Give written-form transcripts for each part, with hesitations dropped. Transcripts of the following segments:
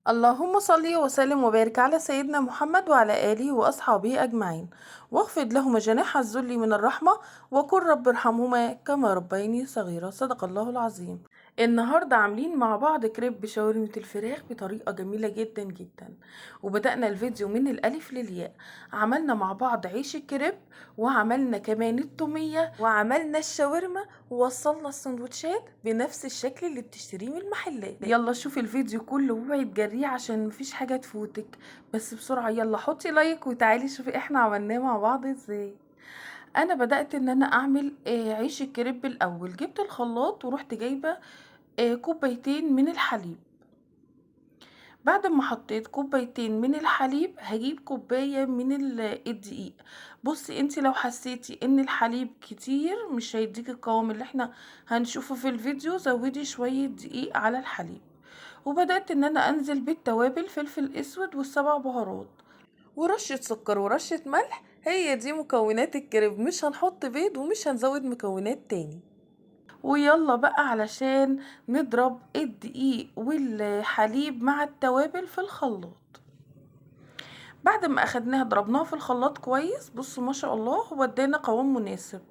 اللهم صل وسلم وبارك على سيدنا محمد وعلى آله وأصحابه أجمعين، واخفض لهما جناح الذل من الرحمة، وقل رب ارحمهما كما ربياني صغيرة. صدق الله العظيم. النهاردة عاملين مع بعض كريب شاورمة الفراخ بطريقة جميلة جدا جدا، وبدأنا الفيديو من الألف للياء. عملنا مع بعض عيش الكريب، وعملنا كمان التومية، وعملنا الشاورما، ووصلنا السندوتشات بنفس الشكل اللي بتشتريه من المحلات. يلا شوفي الفيديو كله واوعي تجريه عشان مفيش حاجة تفوتك. بس بسرعة يلا حطي لايك وتعالي شوفي احنا عملناه مع بعض ازاي. انا بدأت ان انا اعمل عيش الكريب الاول. جبت الخلاط ورحت جايبة كوبايتين من الحليب. بعد ما حطيت كوبايتين من الحليب هجيب كوباية من الدقيق. بصي انتي لو حسيتي ان الحليب كتير مش هيديك القوام اللي احنا هنشوفه في الفيديو، زودي شوية دقيق على الحليب. وبدأت ان انا انزل بالتوابل، فلفل اسود والسبع بهارات ورشة سكر ورشة ملح. هي دي مكونات الكريب، مش هنحط بيض ومش هنزود مكونات تاني. ويلا بقى علشان نضرب الدقيق والحليب مع التوابل في الخلاط. بعد ما اخدناها ضربناها في الخلاط كويس، بصوا ما شاء الله هو ادانا قوام مناسب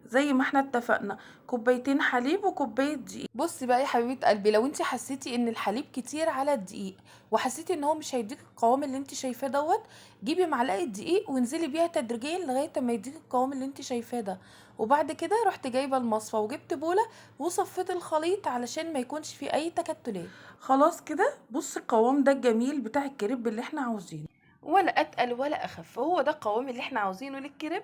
زي ما احنا اتفقنا، كوبايتين حليب وكوبايه دقيق. بصي بقى يا حبيبه قلبي، لو انت حسيتي ان الحليب كتير على الدقيق وحسيتي ان هو مش هيديك القوام اللي انت شايفاه دوت، جيبي معلقه دقيق وانزلي بيها تدريجيا لغايه ما يديك القوام اللي انت شايفاه ده. وبعد كده رحت جايبه المصفى وجبت بوله وصفيت الخليط علشان ما يكونش فيه اي تكتلات. خلاص كده بص القوام ده الجميل بتاع الكريب اللي احنا عاوزينه، ولا اتقل ولا اخف، هو ده القوام اللي احنا عاوزينه للكريب.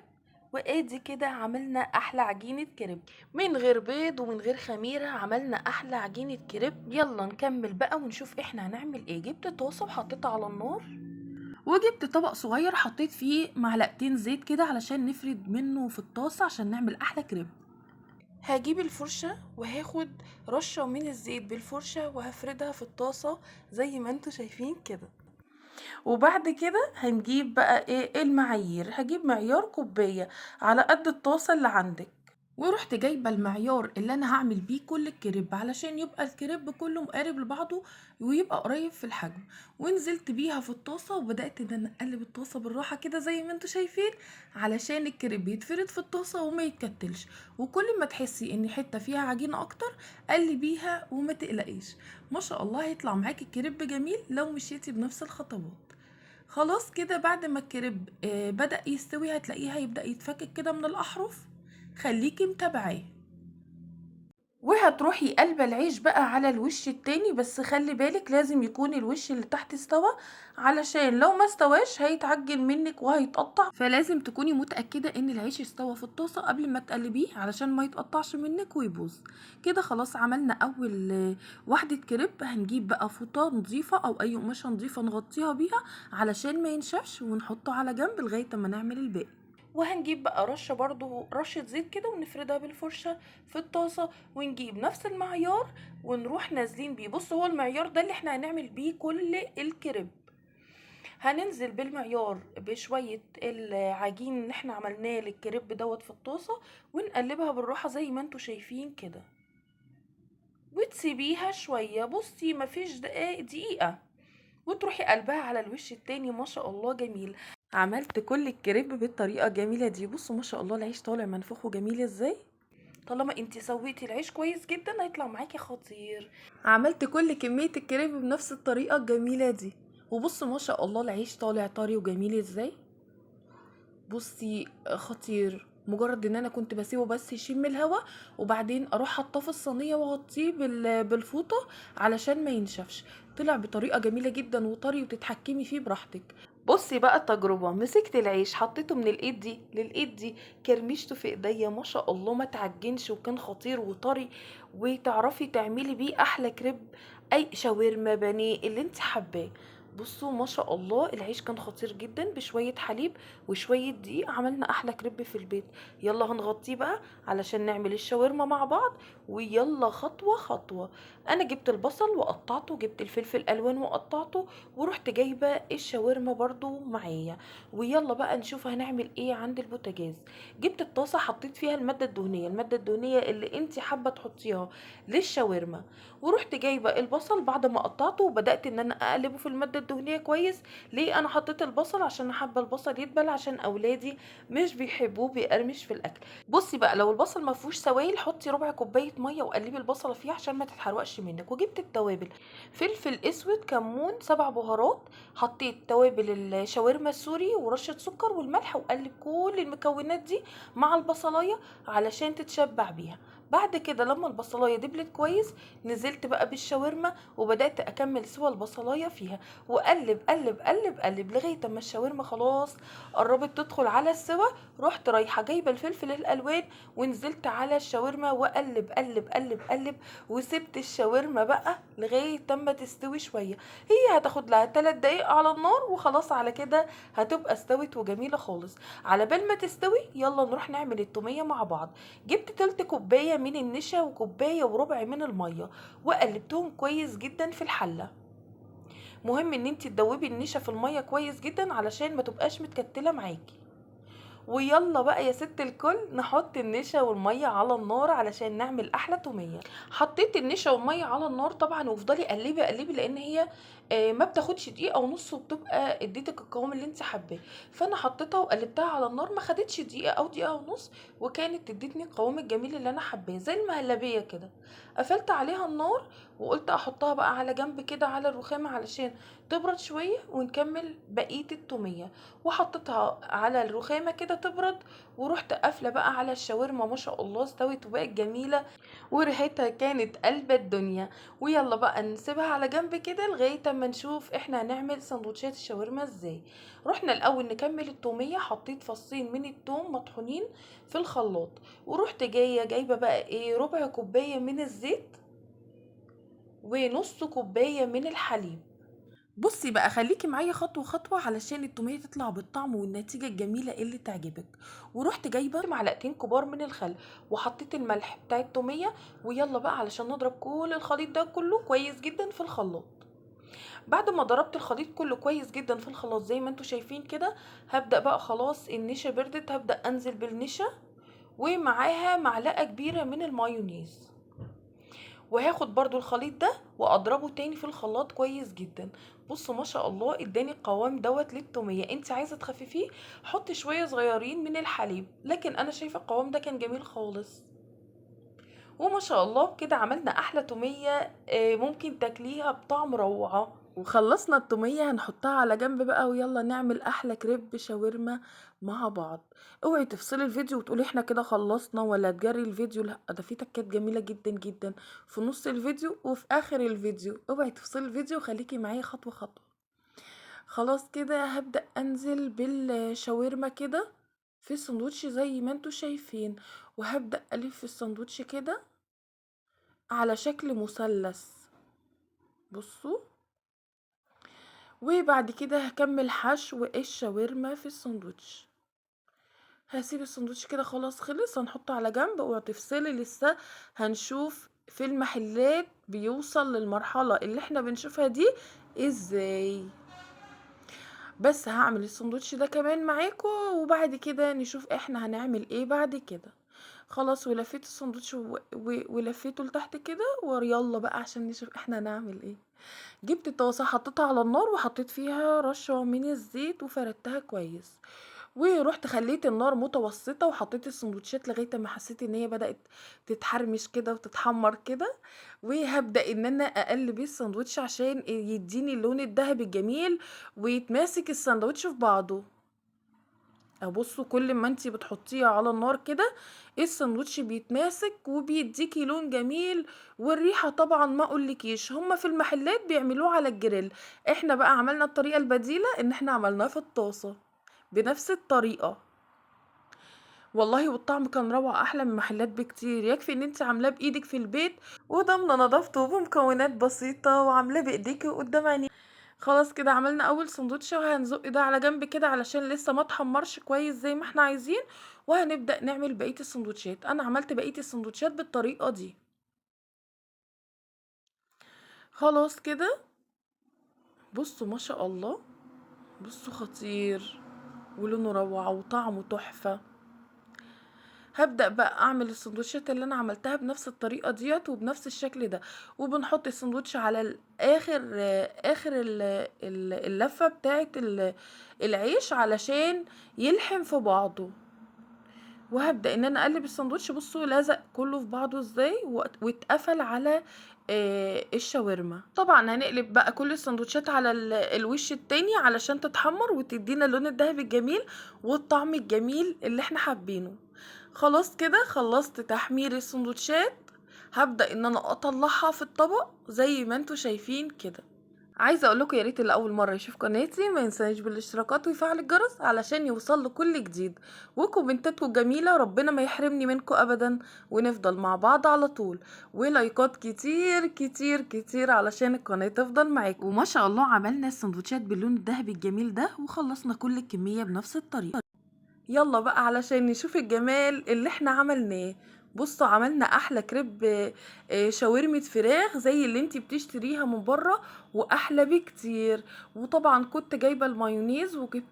وادي كده عملنا احلى عجينة كريب من غير بيض ومن غير خميرة، عملنا احلى عجينة كريب. يلا نكمل بقى ونشوف احنا هنعمل ايه. جبت طاسة وحطيتها على النار، وجبت طبق صغير حطيت فيه معلقتين زيت كده علشان نفرد منه في الطاسة عشان نعمل احلى كريب. هجيب الفرشة وهاخد رشة من الزيت بالفرشة وهفردها في الطاسة زي ما انتوا شايفين كده. وبعد كده هنجيب بقى ايه المعايير. هجيب معيار كوباية على قد الطاسة اللي عندك، ورحت جايبه المعيار اللي انا هعمل بيه كل الكريب علشان يبقى الكريب كله مقارب لبعضه ويبقى قريب في الحجم. ونزلت بيها في الطاسه وبدات ان انا اقلب الطاسه بالراحه كده زي ما انتوا شايفين علشان الكريب يتفرد في الطاسه وما يتكتلش. وكل ما تحسي ان حته فيها عجينه اكتر قلبيها وما تقلقيش، ما شاء الله هيطلع معاكي الكريب جميل لو مشيتي بنفس الخطوات. خلاص كده بعد ما الكريب بدأ يستوي هتلاقيه هيبدأ يتفكك كده من الأحرف. خليكي متابعاه. وهتروحي قلبة العيش بقى على الوش التاني، بس خلي بالك لازم يكون الوش اللي تحت استوى، علشان لو ما استواش هيتعجن منك وهيتقطع. فلازم تكوني متأكدة ان العيش استوى في الطاسة قبل ما تقلبيه علشان ما يتقطعش منك ويبوظ. كده خلاص عملنا اول واحدة كريب. هنجيب بقى فوطة نظيفة او اي قماشة نظيفة نغطيها بيها علشان ما ينشفش ونحطه على جنب لغاية ما نعمل الباقي. وهنجيب بقى رشة برضو رشة زيت كده ونفردها بالفرشة في الطاسة، ونجيب نفس المعيار ونروح نازلين بيه. بص هو المعيار ده اللي احنا هنعمل بيه كل الكريب. هننزل بالمعيار بشوية العجين اللي احنا عملناه للكريب دوت في الطاسة، ونقلبها بالراحة زي ما انتوا شايفين كده، وتسيبيها شوية. بصي مفيش دقيقة وتروحي قلبها على الوش التاني. ما شاء الله جميل. عملت كل الكريب بالطريقه الجميله دي. بصوا ما شاء الله العيش طالع منفوخ وجميل ازاي. طالما انتي سويتي العيش كويس جدا هيطلع معاكي خطير. عملت كل كميه الكريب بنفس الطريقه الجميله دي. وبصوا ما شاء الله العيش طالع طري وجميل ازاي. بصي خطير. مجرد ان انا كنت بسيبه بس يشم الهوا وبعدين اروح حاطاه في الصينيه واغطيه بالفوطه علشان ما ينشفش. طلع بطريقه جميله جدا وطري وتتحكمي فيه براحتك. بصي بقى التجربه، مسكت العيش حطيته من الايد دي للايد دي، كرمشته في ايديا، ما شاء الله ما تعجنش وكان خطير وطري، وتعرفي تعملي بيه احلى كريب. اي شاورما بانيه اللي انت حباه. بصوا ما شاء الله العيش كان خطير جدا، بشوية حليب وشوية دقيق عملنا احلى كريب في البيت. يلا هنغطيه بقى علشان نعمل الشاورما مع بعض. ويلا خطوة خطوة. انا جبت البصل وقطعته، جبت الفلفل الالوان وقطعته، ورحت جايبة الشاورما برضو معايا. ويلا بقى نشوف هنعمل ايه عند البوتاجاز. جبت الطاسة حطيت فيها المادة الدهنية، المادة الدهنية اللي انت حابة تحطيها للشاورما. ورحت جايبه البصل بعد ما قطعته وبدات ان انا اقلبه في الماده الدهنيه كويس. ليه انا حطيت البصل؟ عشان حابه البصل يدبل، عشان اولادي مش بيحبوه بيقرمش في الاكل. بصي بقى، لو البصل ما فيهوش سوائل حطي ربع كوبايه ميه وقلبي البصله فيه عشان ما تتحرقش منك. وجبت التوابل: فلفل اسود، كمون، 7 بهارات. حطيت توابل الشاورما السوري ورشه سكر والملح، وقلب كل المكونات دي مع البصلايه علشان تتشبع بيها. بعد كده لما البصلايه دبلت كويس نزلت بقى بالشاورما وبدات اكمل سوى البصلايه فيها، وقلب قلب قلب قلب لغايه اما الشاورما خلاص قربت تدخل على السوى. رحت رايحه جايبه الفلفل الالوان ونزلت على الشاورما وقلب قلب قلب قلب. وسبت الشاورما بقى لغايه اما تستوي شويه. هي هتاخد لها 3 دقايق على النار وخلاص على كده هتبقى استوت وجميله خالص. على بال ما تستوي يلا نروح نعمل التوميه مع بعض. جبت تلت كوبايه من النشا وكوبايه وربع من الميه وقلبتهم كويس جدا في الحله. مهم ان انت تدوبي النشا في الميه كويس جدا علشان ما تبقاش متكتله معاكي. ويلا بقى يا ست الكل نحط النشا والميه على النار علشان نعمل احلى توميه. حطيت النشا والميه على النار طبعا، وافضلي قلبي قلبي لان هي ما بتاخدش دقيقه ونص وبتبقى اديتك القوام اللي انت حباه. فانا حطيتها وقلبتها على النار، ما خدتش دقيقه او دقيقه ونص، وكانت ادتني القوام الجميل اللي انا حباه زي المهلبيه كده. قفلت عليها النار وقلت احطها بقى على جنب كده على الرخامه علشان تبرد شويه ونكمل بقيه التوميه. وحطيتها على الرخامة كده تبرد، ورحت قافلة بقى على الشاورما. ما شاء الله استوت وبقت جميلة وريحتها كانت قلب الدنيا. ويلا بقى نسيبها على جنب كده لغاية اما نشوف احنا هنعمل سندوتشات الشاورما ازاي. رحنا الاول نكمل التومية. حطيت فصين من التوم مطحونين في الخلاط، ورحت جايبة بقى ايه ربع كوباية من الزيت ونص كوباية من الحليب. بصي بقى خليكي معايا خطوة خطوة علشان التومية تطلع بالطعم والنتيجة الجميلة اللي تعجبك. ورحت جايبة معلقتين كبار من الخل وحطيت الملح بتاع التومية. ويلا بقى علشان نضرب كل الخليط ده كله كويس جدا في الخلاط. بعد ما ضربت الخليط كله كويس جدا في الخلاط زي ما انتوا شايفين كده، هبدأ بقى خلاص النشا بردت، هبدأ انزل بالنشا ومعاها معلقة كبيرة من المايونيز. وهاخد برضو الخليط ده واضربه تاني في الخلاط كويس جدا. بصوا ما شاء الله اداني القوام دوت للتوميه. انت عايزه تخففيه حطي شويه صغيرين من الحليب، لكن انا شايفه القوام ده كان جميل خالص. وما شاء الله كده عملنا احلى توميه ممكن تاكليها بطعم روعه. وخلصنا التومية هنحطها على جنب بقى، ويلا نعمل احلى كريب شاورما مع بعض. اوعي تفصلي الفيديو وتقولي احنا كده خلصنا ولا تجري الفيديو، لا ده في تكات جميلة جدا جدا في نص الفيديو وفي اخر الفيديو. اوعي تفصلي الفيديو وخليكي معايا خطوة خطوة. خلاص كده هبدأ انزل بالشاورما كده في الساندوتش زي ما انتوا شايفين، وهبدأ الف الساندوتش كده على شكل مثلث. بصوا. وبعد كده هكمل حشو الشاورما في الساندوتش. هسيب الساندوتش كده خلاص خلص، هنحطه على جنب وهتفصلي لسه. هنشوف في المحلات بيوصل للمرحلة اللي احنا بنشوفها دي ازاي. بس هعمل الساندوتش ده كمان معاكم وبعد كده نشوف احنا هنعمل ايه بعد كده. خلاص ولفيت الساندوتش ولفيته لتحت كده، ويلا بقى عشان نشوف احنا هنعمل ايه. جبت الطاسة حطيتها على النار وحطيت فيها رشة من الزيت وفردتها كويس. ورحت خليت النار متوسطة وحطيت السندوتشات لغاية ما حسيت ان هي بدأت تتحرمش كده وتتحمر كده. وهبدأ ان انا اقلب السندوتش عشان يديني اللون الذهبي الجميل ويتماسك السندوتش في بعضه. ابصوا كل ما انتي بتحطيه على النار كده الساندوتش بيتماسك وبيديكي لون جميل. والريحه طبعا ما اقولكيش، هما في المحلات بيعملوه على الجريل، احنا بقى عملنا الطريقه البديله ان احنا عملناه في الطاسه بنفس الطريقه. والله والطعم كان روعه احلى من المحلات بكتير. يكفي ان انت عاملاه بايدك في البيت وضامنه نظافته بمكونات بسيطه وعاملاه بايديكي قدام عينيكي. خلاص كده عملنا اول سندوتش، وهنزق ده على جنب كده علشان لسه ما اتحمرش كويس زي ما احنا عايزين، وهنبدأ نعمل بقية السندوتشات. انا عملت بقية السندوتشات بالطريقة دي. خلاص كده، بصوا ما شاء الله، بصوا خطير ولونه روعة وطعمه تحفة. هبدأ بقى اعمل السندوتشات اللي انا عملتها بنفس الطريقة ديت وبنفس الشكل ده، وبنحط السندوتش على اخر اللفة بتاعة العيش علشان يلحم في بعضه. وهبدأ ان انا اقلب الساندوتش، بصوا لزق كله في بعضه ازاي واتقفل على الشاورما. طبعا هنقلب بقى كل الساندوتشات على الوش التاني علشان تتحمر وتدينا اللون الذهبي الجميل والطعم الجميل اللي احنا حابينه. خلاص كده خلصت تحمير الساندوتشات. هبدأ ان انا اطلعها في الطبق زي ما انتوا شايفين كده. عايزه اقول لكم يا ريت اللي اول مره يشوف قناتي ما ينساش بالاشتراكات ويفعل الجرس علشان يوصل له كل جديد، وكومنتاتكم جميله ربنا ما يحرمني منكم ابدا، ونفضل مع بعض على طول، ولايكات كتير كتير كتير علشان القناه تفضل معاكم. وما شاء الله عملنا السندوتشات باللون الذهبي الجميل ده وخلصنا كل الكميه بنفس الطريقه. يلا بقى علشان نشوف الجمال اللي احنا عملناه. بصوا عملنا احلى كريب شاورمة فراخ زي اللي انتي بتشتريها من بره، واحلى بكتير. وطبعا كنت جايبه المايونيز وجبت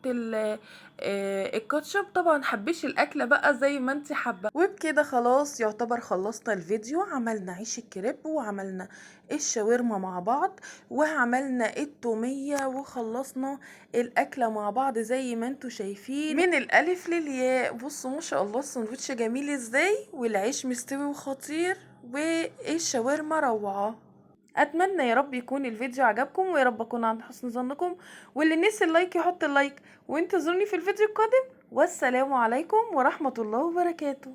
الكاتشب. طبعا حبيش الاكله بقى زي ما انتي حابه. وبكده خلاص يعتبر خلصنا الفيديو. عملنا عيش الكريب وعملنا الشاورما مع بعض وعملنا التوميه وخلصنا الاكله مع بعض زي ما انتوا شايفين من الالف للياء. بصوا ما شاء الله السندوتش جميل ازاي، والعيش مستوي وخطير، والشاورما روعه. اتمنى يا رب يكون الفيديو عجبكم، ويا رب اكون عند حسن ظنكم، واللي نسي اللايك يحط اللايك، وانتظروني في الفيديو القادم. والسلام عليكم ورحمه الله وبركاته.